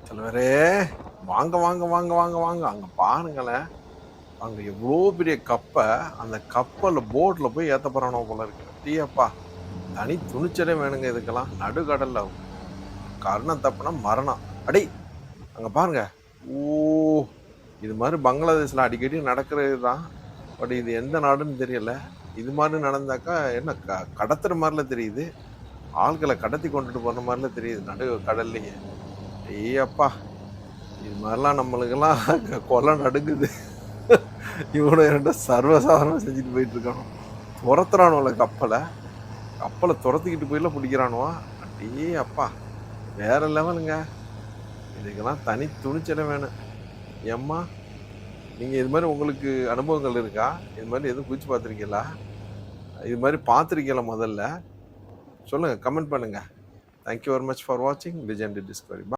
தலைவரே, வாங்க வாங்க வாங்க வாங்க வாங்க. அங்க பாருங்களேன். அங்க எவ்வளோ பெரிய கப்ப, அந்த கப்பல்ல போட்ல போய் ஏத்த போறானோ போல இருக்கு. அடேயப்பா! தனி துணிச்சலே வேணுங்க இதுக்கெல்லாம். நடுக்கடல்ல கர்ணம் தப்புனா மரணம். அடேய்! அங்க பாருங்க. ஓ! இது மாரி பங்களாதேஷ்ல அடிக்கடி நடக்கிறது தான். பட் இது எந்த நாடுன்னு தெரியல. இது மாரி நடந்தாக்கா என்ன கடத்துற மாரில தெரியுது. ஆள்கள கடத்தி கொண்டுட்டு போன மாரில தெரியுது நடு கடல்லயே. ஏயப்பா! இது மாரிலாம் நம்மளுக்கெல்லாம் கொல நடுங்குது. இவனுங்க 2ம் சர்வசாதாரணமா செஞ்சுட்டு போயிட்டு இருக்கானுவோ. தொரத்துறானுவோல கப்பல. கப்பல தொரத்திக்கிட்டு போய்லாம் புடிக்கிறானுவோ. அடே அப்பா! வேற லெவலுங்க. இதுக்கெல்லாம் தனி துணிச்சலே வேணும். எம்மா! நீங்க இது மாரி உங்களுக்கு அனுபவங்கள் இருக்கா? இது மாரி எதுவும் குதிச்சு பார்த்துருக்கீங்களா? இது மாரி பார்த்துருக்கீங்களா முதல்ல? சொல்லுங்க. கமெண்ட் பண்ணுங்க. Thank you very much for வாட்சிங் லெஜெண்டரி டிஸ்கவரி.